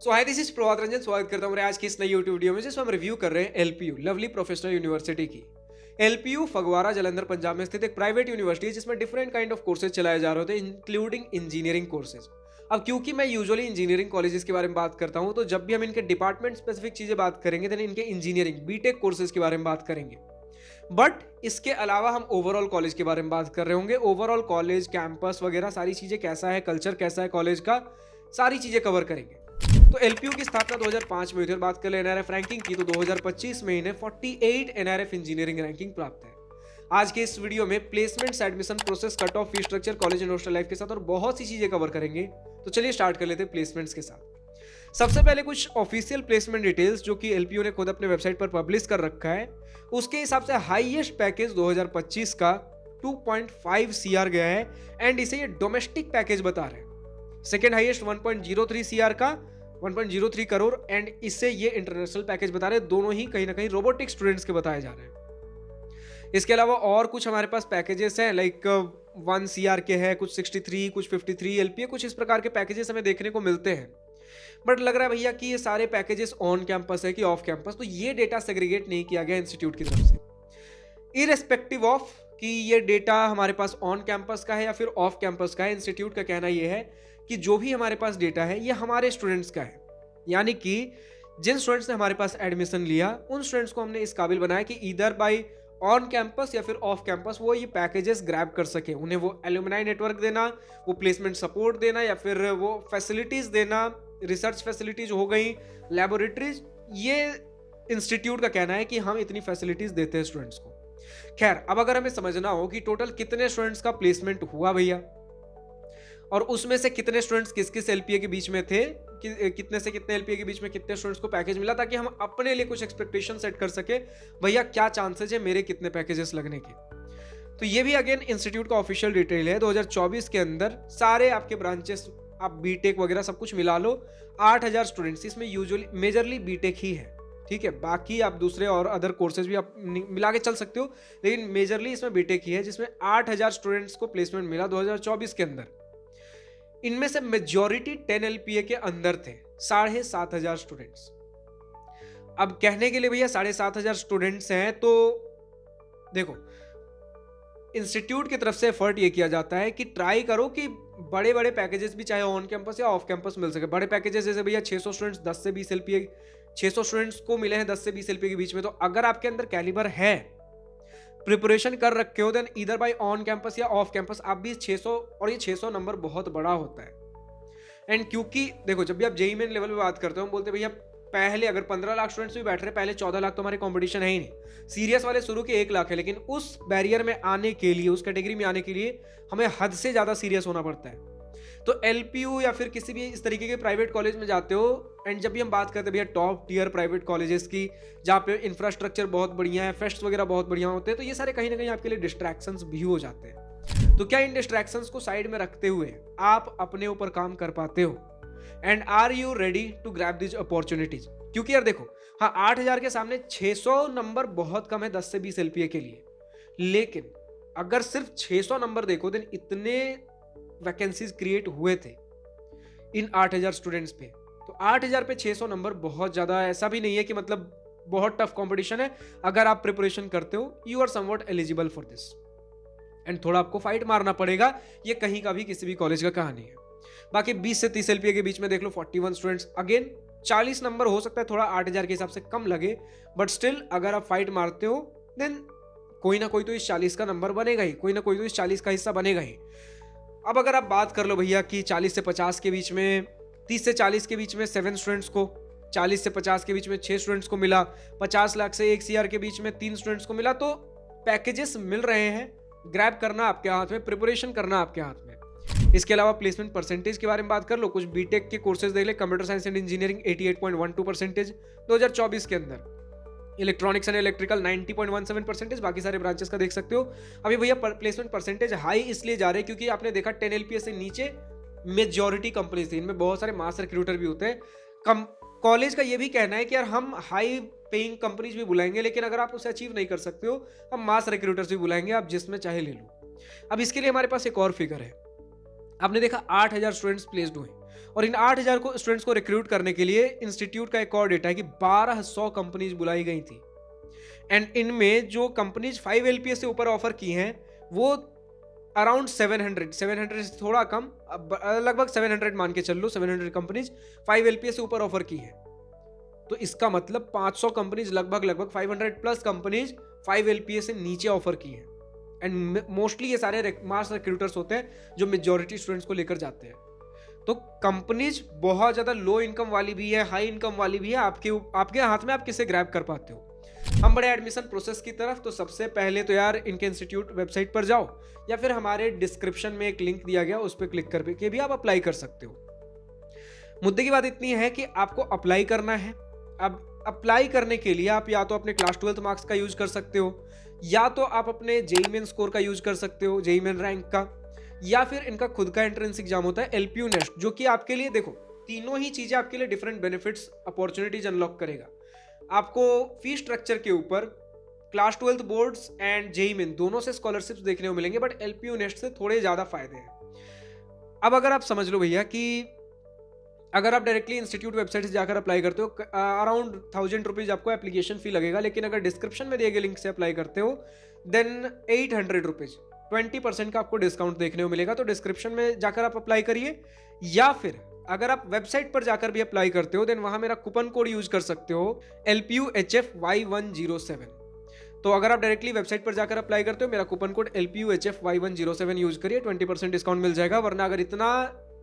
Hi this is Prabhat Ranjan. स्वागत करता हूँ मेरे आज की इस नई यूट्यूब वीडियो में जिसमें हम रिव्यू कर रहे हैं एलपीयू लवली प्रोफेशनल यूनिवर्सिटी की। एलपीयू फगवाड़ा जालंधर पंजाब में स्थित एक प्राइवेट यूनिवर्सिटी है जिसमें डिफरेंट काइंड ऑफ कोर्सेज चलाए जा रहे होते हैं इंक्लूडिंग इंजीनियरिंग कोर्सेज। अब क्योंकि मैं यूजुअली इंजीनियरिंग कॉलेजेस के बारे में बात करता हूँ तो जब भी हम इनके डिपार्टमेंट स्पेसिफिक चीजें बात करेंगे देन इनके इंजीनियरिंग बीटेक कोर्सेज के बारे में बात करेंगे। बट इसके अलावा हम ओवरऑल कॉलेज के बारे में बात कर रहे होंगे। ओवरऑल कॉलेज कैंपस वगैरह सारी चीजें कैसा है, कल्चर कैसा है कॉलेज का, सारी चीजें कवर करेंगे। तो एलपीयू की स्थापना 2005 में हुई थी और बात करें एनआरएफ रैंकिंग की तो 2025 में इन्हें 48 एनआरएफ इंजीनियरिंग रैंकिंग प्राप्त है। आज के इस वीडियो में placements, admission process, cut off, fee structure, college and hostel life के साथ और बहुत सी चीजें कवर करेंगे। तो चलिए स्टार्ट कर लेते हैं प्लेसमेंट्स के साथ। सबसे पहले कुछ ऑफिशियल प्लेसमेंट डिटेल्स जो कि एलपीयू ने खुद अपने वेबसाइट पर पब्लिश कर रखा है। उसके हिसाब से हाईएस्ट पैकेज 2025 का 2.5 सीआर गया है एंड इसे ये डोमेस्टिक पैकेज बता रहे हैं। सेकेंड हाईएस्ट 1.03 सीआर का 1.03 करोड़ एंड इससे ये इंटरनेशनल पैकेज बता रहे हैं। दोनों ही कहीं ना कहीं रोबोटिक स्टूडेंट्स के बताए जा रहे हैं। इसके अलावा और कुछ हमारे पास पैकेजेस हैं लाइक 1 सीआर के हैं, कुछ 63, कुछ 53 एलपीए, कुछ इस प्रकार के पैकेजेस हमें देखने को मिलते हैं। बट लग रहा है भैया कि ये सारे पैकेजेस ऑन कैंपस है कि ऑफ कैंपस, तो ये डेटा सेग्रीगेट नहीं किया गया इंस्टीट्यूट की तरफ से। इररेस्पेक्टिव ऑफ कि ये डेटा हमारे पास ऑन कैंपस का है या फिर ऑफ कैंपस का है, इंस्टीट्यूट का कहना ये है कि जो भी हमारे पास डेटा है ये हमारे स्टूडेंट्स का है। यानी कि जिन स्टूडेंट्स ने हमारे पास एडमिशन लिया उन स्टूडेंट्स को हमने इस काबिल बनाया कि इधर बाय ऑन कैंपस या फिर ऑफ कैंपस वो ये पैकेजेस ग्रैब कर सके। उन्हें वो एलुमनाई नेटवर्क देना, वो प्लेसमेंट सपोर्ट देना या फिर वो फैसिलिटीज देना, रिसर्च फैसिलिटीज हो गई, लैबोरेटरीज, ये इंस्टीट्यूट का कहना है कि हम इतनी फैसिलिटीज देते हैं स्टूडेंट्स को। खैर, अब अगर हमें समझना हो कि टोटल कितने स्टूडेंट्स का प्लेसमेंट हुआ भैया और उसमें से कितने स्टूडेंट्स किस किस एलपीए के बीच में थे, कितने से कितने एलपीए के बीच में कितने स्टूडेंट्स को पैकेज मिला, ताकि हम अपने लिए कुछ एक्सपेक्टेशन सेट कर सके भैया क्या चांसेस है मेरे कितने पैकेजेस लगने के। तो ये भी अगेन इंस्टीट्यूट का ऑफिशियल डिटेल है। 2024 के अंदर सारे आपके ब्रांचेस, आप बीटेक वगैरह सब कुछ मिला लो, 8000 स्टूडेंट्स, इसमें यूजुअली मेजरली बीटेक ही है, ठीक है। बाकी आप दूसरे और अदर कोर्सेज भी आप मिला के चल सकते हो, लेकिन मेजरली इसमें बीटेक ही है जिसमें 8000 स्टूडेंट्स को प्लेसमेंट मिला 2024 के अंदर। इनमें से मेजॉरिटी 10 एलपीए के अंदर थे, 7500 स्टूडेंट्स। अब कहने के लिए भैया 7500 स्टूडेंट्स हैं, तो देखो इंस्टीट्यूट की तरफ से एफर्ट ये किया जाता है कि ट्राई करो कि बड़े बड़े पैकेजेस भी चाहे ऑन कैंपस या ऑफ कैंपस मिल सके। बड़े पैकेजेस जैसे भैया 600 स्टूडेंट्स 10 से 20 एलपीए, 600 स्टूडेंट्स को मिले हैं 10 से 20 एलपीए के बीच में, तो अगर आपके अंदर कैलिबर है, प्रिपरेशन कर रखे हो, देन इधर बाय ऑन कैंपस या ऑफ कैंपस आप भी 600, और ये 600 नंबर बहुत बड़ा होता है। एंड क्योंकि देखो जब भी आप जेईई मेन लेवल पे बात करते हो, हम बोलते हैं भैया पहले अगर 15 लाख स्टूडेंट्स भी बैठ रहे हैं, पहले 14 लाख तो हमारे कंपटीशन है ही नहीं। सीरियस वाले शुरू के 1 लाख है, लेकिन उस बैरियर में आने के लिए, उस कैटेगरी में आने के लिए हमें हद से ज्यादा सीरियस होना पड़ता है। तो एलपीयू या फिर किसी भी इस तरीके के प्राइवेट कॉलेज में जाते हो, एंड जब भी हम बात करते हैं भैया टॉप टियर प्राइवेट कॉलेजेस की जहाँ पे इंफ्रास्ट्रक्चर बहुत बढ़िया है, फेस्ट वगैरह बहुत बढ़िया होते हैं, तो ये सारे कहीं ना कहीं आपके लिए डिस्ट्रैक्शंस भी हो जाते हैं। तो क्या इन डिस्ट्रैक्शंस को साइड में रखते हुए आप अपने ऊपर काम कर पाते हो? And are you ready to grab this opportunities? क्योंकि यार देखो, हाँ 8000 के सामने 600 नंबर बहुत कम है 10 से 20 एलपीए के लिए, लेकिन अगर सिर्फ 600 नंबर देखो देन इतने वैकेंसीज क्रिएट हुए थे इन 8000 स्टूडेंट्स पे। तो 8000 पे 600 नंबर बहुत ज्यादा, ऐसा भी नहीं है कि मतलब बहुत टफ कंपटीशन है। अगर आप प्रिपरेशन करते हो you are somewhat eligible for this, and थोड़ा आपको फाइट मारना पड़ेगा। ये कहीं का भी किसी भी कॉलेज का कहानी है। बाकी 20 से 30 एलपीए के बीच में देख लो 41 स्टूडेंट्स, अगेन 40 नंबर हो सकता है थोड़ा 8000 के हिसाब से कम लगे, बट स्टिल अगर आप फाइट मारते हो देन कोई ना कोई तो इस 40 का नंबर बनेगा ही, कोई ना कोई तो इस 40 का हिस्सा बनेगा ही। अब अगर आप बात कर लो भैया कि 40 से 50 के बीच में, 30 से 40 के बीच में 7 स्टूडेंट्स को, 40 से 50 के बीच में 6 स्टूडेंट्स को मिला, 50 लाख से 1 सीआर के बीच में 3 स्टूडेंट्स को मिला, तो पैकेजेस मिल रहे हैं। ग्रैब करना आपके हाथ में, प्रिपरेशन करना आपके हाथ में। इसके अलावा प्लेसमेंट परसेंटेज के बारे में बात कर लो, कुछ बीटेक के कोर्सेज देख ले, कंप्यूटर साइंस एंड इंजीनियरिंग 88.12% 2024 के अंदर, इलेक्ट्रॉनिक्स एंड इलेक्ट्रिकल 90.17%, बाकी सारे ब्रांचेस का देख सकते हो। अभी भैया प्लेसमेंट परसेंटेज हाई इसलिए जा रहे हैं क्योंकि आपने देखा 10 एलपीए से नीचे मेजॉरिटी कंपनीज थी, इनमें बहुत सारे मास रिक्रूटर भी होते हैं। कॉलेज का ये भी कहना है कि यार हम हाई पेइंग कंपनीज भी बुलाएंगे, लेकिन अगर आप उसे अचीव नहीं कर सकते हो हम मास रिक्रूटर्स भी बुलाएंगे, आप जिसमें चाहे ले लो। अब इसके लिए हमारे पास एक और फिगर है, आपने देखा 8000 स्टूडेंट्स प्लेस्ड हुए, और इन 8,000 को स्टूडेंट्स को रिक्रूट करने के लिए इंस्टीट्यूट का एक और डेटा है कि 1200 कंपनीज बुलाई गई थी। एंड इनमें जो कंपनीज 5 LPA से ऊपर ऑफर की हैं वो अराउंड 700 से थोड़ा कम, लगभग 700 मान के चल लो, 700 कंपनीज 5 LPA से ऊपर ऑफर की हैं। तो इसका मतलब 500 कंपनीज लगभग 500 प्लस कंपनीज 5 LPA से नीचे ऑफर की हैं। एंड मोस्टली ये सारे मास रिक्रूटर्स होते हैं जो मेजॉरिटी स्टूडेंट्स को लेकर जाते हैं। तो कंपनीज बहुत ज़्यादा लो इनकम वाली भी है, हाई इनकम वाली भी है, आपके हाथ में आप किसे ग्रैब कर पाते हो। हम बड़े एडमिशन प्रोसेस की तरफ, तो सबसे पहले तो यार इनके इंस्टीट्यूट वेबसाइट पर जाओ या फिर हमारे डिस्क्रिप्शन में एक लिंक दिया गया उस पर क्लिक करके भी आप अप्लाई कर सकते हो। मुद्दे की बात इतनी है कि आपको अप्लाई करना है। अब अप्लाई करने के लिए आप या तो अपने क्लास 12th मार्क्स का यूज कर सकते हो, या तो आप अपने जेईई मेन स्कोर का यूज कर सकते हो, जेईई मेन रैंक का, या फिर इनका खुद का एंट्रेंस एग्जाम होता है एलपीयू नेस्ट, जो कि आपके लिए देखो तीनों ही चीजें आपके लिए डिफरेंट बेनिफिट्स अपॉर्चुनिटीज अनलॉक करेगा। आपको फी स्ट्रक्चर के ऊपर class 12th boards and JEE main दोनों से स्कॉलरशिप्स देखने को मिलेंगे, बट एलपीयू नेस्ट से थोड़े ज्यादा फायदे हैं। अब अगर आप समझ लो भैया कि अगर आप डायरेक्टली इंस्टीट्यूट वेबसाइट से जाकर अप्लाई करते हो अराउंड 1000 रुपीज आपको एप्लीकेशन फी लगेगा, लेकिन अगर डिस्क्रिप्शन में दिए गए लिंक से अप्लाई करते हो देन 800 रुपीज 20% का आपको डिस्काउंट देखने को मिलेगा। तो डिस्क्रिप्शन में जाकर आप अप्लाई करिए, या फिर अगर आप वेबसाइट पर जाकर भी अप्लाई करते हो देन वहां मेरा कूपन कोड यूज कर सकते हो LPUHFY107। तो अगर आप डायरेक्टली वेबसाइट पर जाकर अप्लाई करते हो मेरा कूपन कोड LPUHFY107 यूज करिए, 20% डिस्काउंट मिल जाएगा। वरना अगर इतना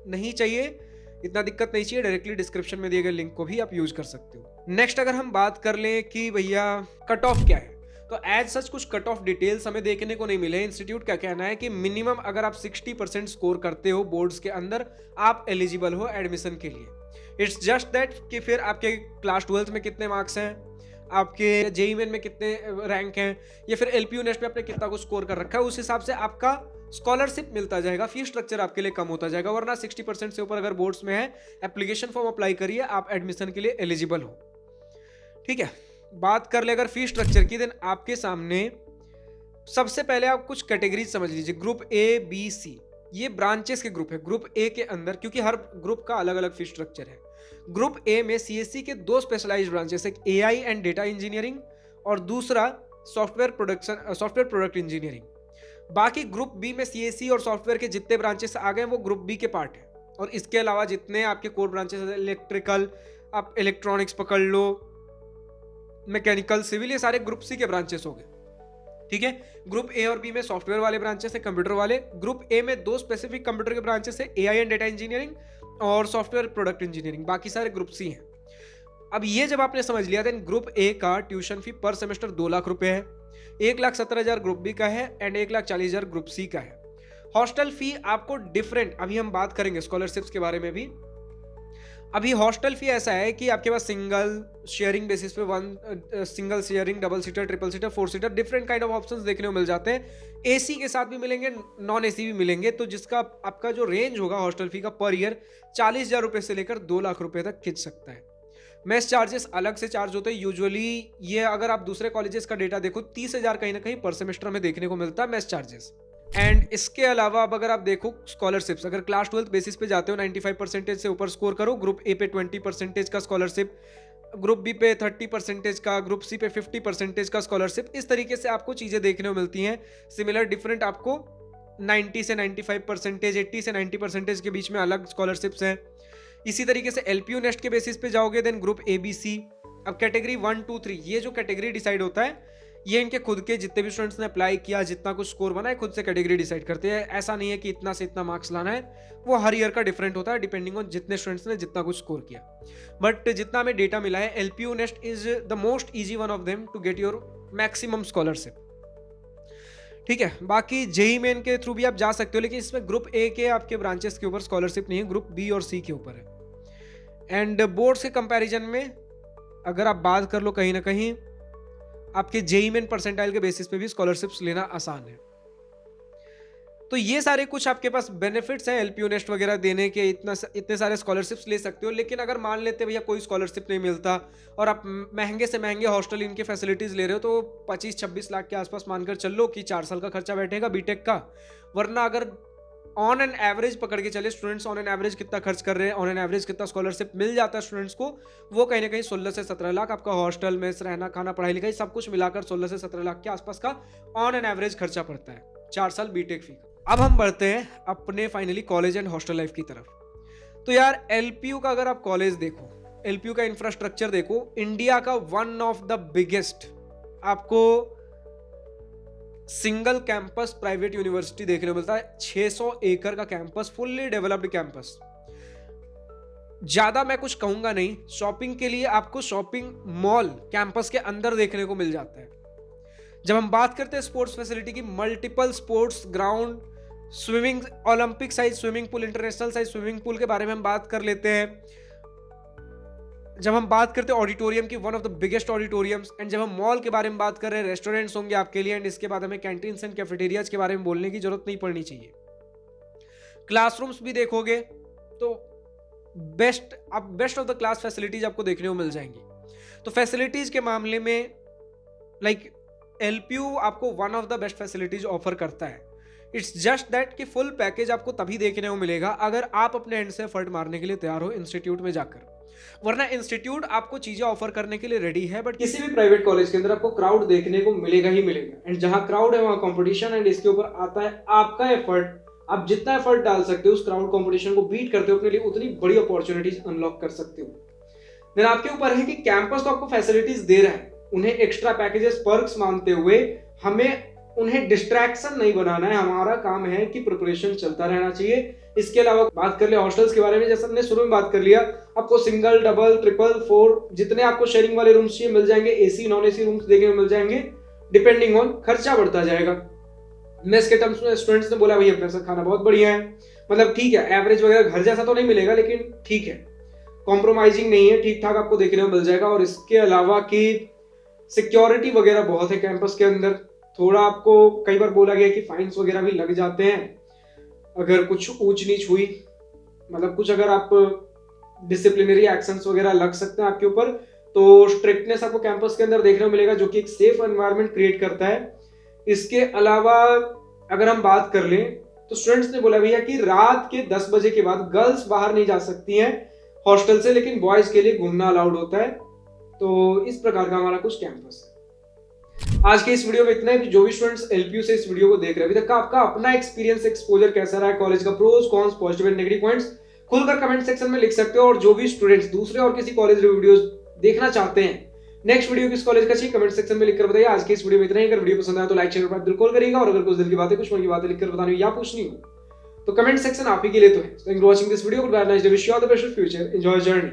नहीं चाहिए, इतना दिक्कत नहीं चाहिए, डायरेक्टली डिस्क्रिप्शन में दिए गए लिंक को भी आप यूज कर सकते हो। नेक्स्ट अगर हम बात कर लें कि भैया कट ऑफ क्या है, तो एज सच कुछ कट ऑफ डिटेल्स हमें देखने को नहीं मिले। इंस्टीट्यूट का कहना है कि मिनिमम अगर आप 60% स्कोर करते हो बोर्ड्स के अंदर आप एलिजिबल हो एडमिशन के लिए। इट्स जस्ट दैट कि फिर आपके क्लास 12th में कितने मार्क्स हैं, आपके जेईई मेन में कितने रैंक हैं, या फिर एलपीयू नेस्ट में आपने कितना कुछ स्कोर कर रखा है, उस हिसाब से आपका स्कॉलरशिप मिलता जाएगा, फी स्ट्रक्चर आपके लिए कम होता जाएगा। वरना 60% से ऊपर अगर बोर्ड्स में है, एप्लीकेशन फॉर्म अप्लाई करिए, आप एडमिशन के लिए एलिजिबल हो। ठीक है, बात कर ले अगर फी स्ट्रक्चर की, देन आपके सामने सबसे पहले आप कुछ कैटेगरीज समझ लीजिए। ग्रुप ए बी सी ये ब्रांचेस के ग्रुप है। ग्रुप ए के अंदर, क्योंकि हर ग्रुप का अलग अलग फी स्ट्रक्चर है, ग्रुप ए में सीएससी के 2 स्पेशलाइज्ड ब्रांचेस, एक एआई एंड डेटा इंजीनियरिंग और दूसरा सॉफ्टवेयर प्रोडक्ट इंजीनियरिंग। बाकी ग्रुप बी में सीएससी और सॉफ्टवेयर के जितने ब्रांचेस आ गए वो ग्रुप बी के पार्ट है। और इसके अलावा जितने आपके कोर ब्रांचेस, इलेक्ट्रिकल, आप इलेक्ट्रॉनिक्स पकड़ लो, मैकेनिकल, सिविल, ये सारे ग्रुप सी के ब्रांचेस हो गए। ठीक है, ग्रुप ए और बी में सॉफ्टवेयर वाले ब्रांचेस है, कंप्यूटर वाले। ग्रुप ए में 2 स्पेसिफिक कंप्यूटर के ब्रांचेस है, एआई एंड डेटा इंजीनियरिंग और सॉफ्टवेयर प्रोडक्ट इंजीनियरिंग। बाकी सारे ग्रुप सी हैं। अब ये जब आपने समझ लिया, देन ग्रुप ए का ट्यूशन फी पर सेमेस्टर 2 लाख रुपए है, 1,17,000 ग्रुप बी का है एंड 1,40,000 ग्रुप सी का है। हॉस्टल फी आपको डिफरेंट, अभी हम बात करेंगे स्कॉलरशिप्स के बारे में भी। अभी हॉस्टल फी ऐसा है कि आपके पास सिंगल शेयरिंग बेसिस पे single sharing, double seater, triple seater, 4 seater, different kind of options देखने को मिल जाते हैं। एसी के साथ भी मिलेंगे, नॉन एसी भी मिलेंगे। तो जिसका आपका जो रेंज होगा हॉस्टल फी का पर ईयर 40,000 रुपए से लेकर 2 लाख रुपए तक खिंच सकता है। मेस चार्जेस अलग से चार्ज होते हैं यूजुअली। ये अगर आप दूसरे कॉलेजेस का डेटा देखो 30,000 कहीं ना कहीं पर सेमेस्टर में देखने को मिलता है मेस चार्जेस। एंड इसके अलावा अब अगर आप देखो स्कॉलरशिप्स, अगर क्लास 12th बेसिस पे जाते हो 95% से ऊपर स्कोर करो, ग्रुप ए पे 20% का स्कॉलरशिप, ग्रुप बी पे 30% का, ग्रुप सी पे 50% का स्कॉलरशिप। इस तरीके से आपको चीज़ें देखने को मिलती हैं। सिमिलर डिफरेंट आपको 90 से 95%, 80 से 90% के बीच में अलग स्कॉलरशिप्स हैं। इसी तरीके से एलपीयू नेस्ट के बेसिस पे जाओगे then group A B C. अब कैटेगरी 1 2 3 ये जो कैटेगरी डिसाइड होता है ये इनके खुद के जितने भी स्टूडेंट्स ने अप्लाई किया, जितना कुछ स्कोर बना है, खुद से कैटेगरी डिसाइड करते हैं। ऐसा नहीं है कि इतना से इतना मार्क्स लाना है, वो हर ईयर का डिफरेंट होता है डिपेंडिंग ऑन जितने स्टूडेंट्स ने जितना कुछ स्कोर किया। बट जितना हमें डेटा मिला है, LPU NEST is the most easy one of them to get your maximum scholarship. ठीक है, बाकी जेईई मेन के थ्रू भी आप जा सकते हो, लेकिन इसमें ग्रुप ए के आपके ब्रांचेस के ऊपर स्कॉलरशिप नहीं है, ग्रुप बी और सी के ऊपर है। एंड बोर्ड्स के कंपैरिजन में अगर आप बात कर लो, कहीं ना कहीं आपके जेईई मेन परसेंटाइल के बेसिस पे भी स्कॉलरशिप्स लेना आसान है। तो ये सारे कुछ आपके पास बेनिफिट्स हैं एलपीयू नेस्ट वगैरह देने के, इतने सारे स्कॉलरशिप्स ले सकते हो। लेकिन अगर मान लेते भैया कोई स्कॉलरशिप नहीं मिलता और आप महंगे से महंगे हॉस्टल इनके फैसिलिटीज ले रहे हो, तो 25-26 लाख के आसपास मानकर चल लो कि 4 साल का खर्चा बैठेगा बीटेक का। वरना अगर ऑन एन एवरेज पकड़ के चले स्टूडेंट्स ऑन एन एवरेज कितना खर्च कर रहे हैं, ऑन एन एवरेज कितना स्कॉलरशिप मिल जाता है स्टूडेंट्स को, वो कहीं ना कहीं 16 से 17 लाख आपका हॉस्टल में रहना खाना पढ़ाई लिखाई सब कुछ मिलाकर 16 से 17 लाख के आसपास का ऑन एन एवरेज खर्चा पड़ता है 4 साल बीटेक फी का। अब हम बढ़ते हैं अपने finally college and hostel life की तरफ। तो यार एलपीयू का अगर आप कॉलेज देखो, एलपीयू का इंफ्रास्ट्रक्चर देखो, इंडिया का वन ऑफ द बिगेस्ट आपको सिंगल कैंपस प्राइवेट यूनिवर्सिटी देखने को मिलता है। 600 एकड़ का कैंपस, फुल्ली डेवलप्ड कैंपस। ज्यादा मैं कुछ कहूंगा नहीं, शॉपिंग के लिए आपको शॉपिंग मॉल कैंपस के अंदर देखने को मिल जाता है। जब हम बात करते हैं स्पोर्ट्स फैसिलिटी की, multiple sports ground, swimming, Olympic size swimming pool, international size swimming pool के बारे में हम बात कर लेते हैं। जब हम बात करते हैं ऑडिटोरियम की, one of the biggest auditoriums, and जब हम मॉल के बारे में बात कर रहे हैं, रेस्टोरेंट्स होंगे आपके लिए, एंड इसके बाद हमें कैंटीन्स एंड कैफेटेरियाज के बारे में बोलने की जरूरत नहीं पड़नी चाहिए। क्लासरूम्स भी देखोगे तो best of the class facilities आपको देखने को मिल जाएंगी। तो फैसिलिटीज के मामले में लाइक एलपीयू आपको one of the best facilities offer करता है। इट्स जस्ट दैट कि फुल पैकेज आपको तभी देखने को मिलेगा अगर आप अपने एंड से एफर्ट मारने के लिए तैयार हो इंस्टीट्यूट में जाकर, वरना इंस्टीट्यूट आपको चीजें ऑफर करने के लिए रेडी है, बट किसी भी प्राइवेट कॉलेज के अंदर आपको क्राउड देखने को मिलेगा ही मिलेगा। एंड जहां क्राउड है वहां कंपटीशन, एंड इसके ऊपर आता है आपका एफर्ट। आप जितना एफर्ट डाल सकते हो उस क्राउड कंपटीशन को बीट करते हो, अपने लिए उतनी बड़ी अपॉर्चुनिटीज अनलॉक कर सकते हो। देन आपके ऊपर है कि कैंपस तो आपको फैसिलिटीज दे रहा है, उन्हें एक्स्ट्रा पैकेजेस पर्क्स मानते हुए हमें उन्हें डिस्ट्रैक्शन नहीं बनाना है। हमारा काम है कि प्रिपरेशन चलता रहना चाहिए। इसके अलावा बात कर ले हॉस्टल्स के बारे में, जैसे हमने शुरू में बात कर लिया, आपको सिंगल, डबल, ट्रिपल, 4 जितने आपको शेयरिंग वाले रूम्स चाहिए मिल जाएंगे। एसी नॉन एसी रूम्स देखने को मिल जाएंगे। डिपेंडिंग ऑन खर्चा बढ़ता जाएगा। मेस के टर्म्स में स्टूडेंट्स ने बोला भैया मेस का खाना बहुत बढ़िया है, मतलब ठीक है, एवरेज वगैरह घर जैसा तो नहीं मिलेगा लेकिन ठीक है, कॉम्प्रोमाइजिंग नहीं है, ठीक ठाक आपको देखने को मिल जाएगा। और इसके अलावा की सिक्योरिटी वगैरह बहुत है कैंपस के अंदर। थोड़ा आपको कई बार बोला गया कि फाइन्स वगैरह भी लग जाते हैं अगर कुछ ऊंच नीच हुई, मतलब कुछ अगर आप डिसिप्लिनरी एक्शंस वगैरह लग सकते हैं आपके ऊपर। तो स्ट्रिक्टनेस आपको कैंपस के अंदर देखने को मिलेगा जो कि एक सेफ एनवायरनमेंट क्रिएट करता है। इसके अलावा अगर हम बात कर लें तो स्टूडेंट्स ने बोला भैया कि रात के 10 बजे के बाद गर्ल्स बाहर नहीं जा सकती हैं हॉस्टल से, लेकिन बॉयज के लिए घूमना अलाउड होता है। तो इस प्रकार का हमारा कुछ कैंपस है। आज के इस वीडियो में इतना ही। जो भी स्टूडेंट्स एलपीयू से इस वीडियो को देख रहे हैं, अभी तक का आपका अपना एक्सपीरियंस एक्सपोजर कैसा रहा है, कॉलेज का pros cons positive and negative points खुलकर कमेंट सेक्शन में लिख सकते हो। और जो भी स्टूडेंट्स दूसरे और किसी कॉलेज वीडियोस देखना चाहते हैं, नेक्स्ट वीडियो किस कॉलेज का चाहिए, कमेंट सेक्शन में लिखकर बताइए। आज के इस वीडियो में इतना ही। अगर वीडियो पसंद आया तो लाइक शेयर पर बिल्कुल करिएगा, और अगर कुछ दिल की बातें, कुछ मन की बातें लिखकर बतानी हो या पूछनी हो तो कमेंट सेक्शन आप ही के लिए तो है। Thank you for watching this video. Good bye, nice day, wish you all the best for future, enjoy journey.